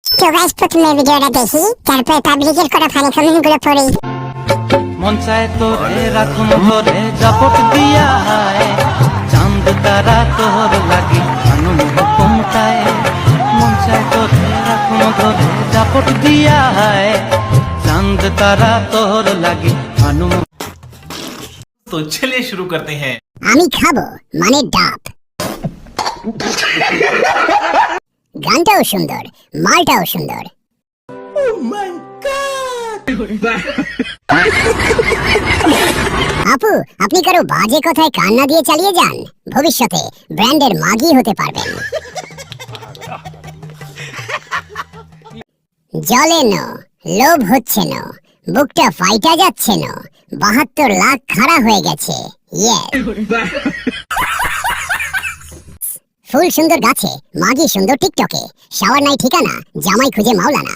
তো গাইস প্রথমে ভিডিওটা দেখি, তারপরে পাবলিকের করা ফানি কমেন্টগুলো পড়ি। মন চায় তোরে রাখুন ধরে জাপট দিয়া হায়, চাঁদ তারা তোর লাগি কানুন হুকুম চায়। মন চায় তোরে রাখুন ধরে জাপট দিয়া হায়, চাঁদ তারা তোর লাগি কানুন। तो चलिए शुरू करते हैं। আমি খাবো মানে ডাব। গানটাও সুন্দর, মালটাও সুন্দর। আপু, আপনি কারো বাজে কথায় কান্না দিয়ে চালিয়ে যান, ভবিষ্যতে ব্র্যান্ডের মাগি হতে পারবেন। জলে ন, লোভ হচ্ছে না, বুকটা ফাইটা যাচ্ছে না, 72 লাখ খাড়া হয়ে গেছে। ফুল সুন্দর গাছে, মাগি সুন্দর টিকটকে, শাওয়ার নাই ঠিকানা, জামাই খুঁজে মাওলানা।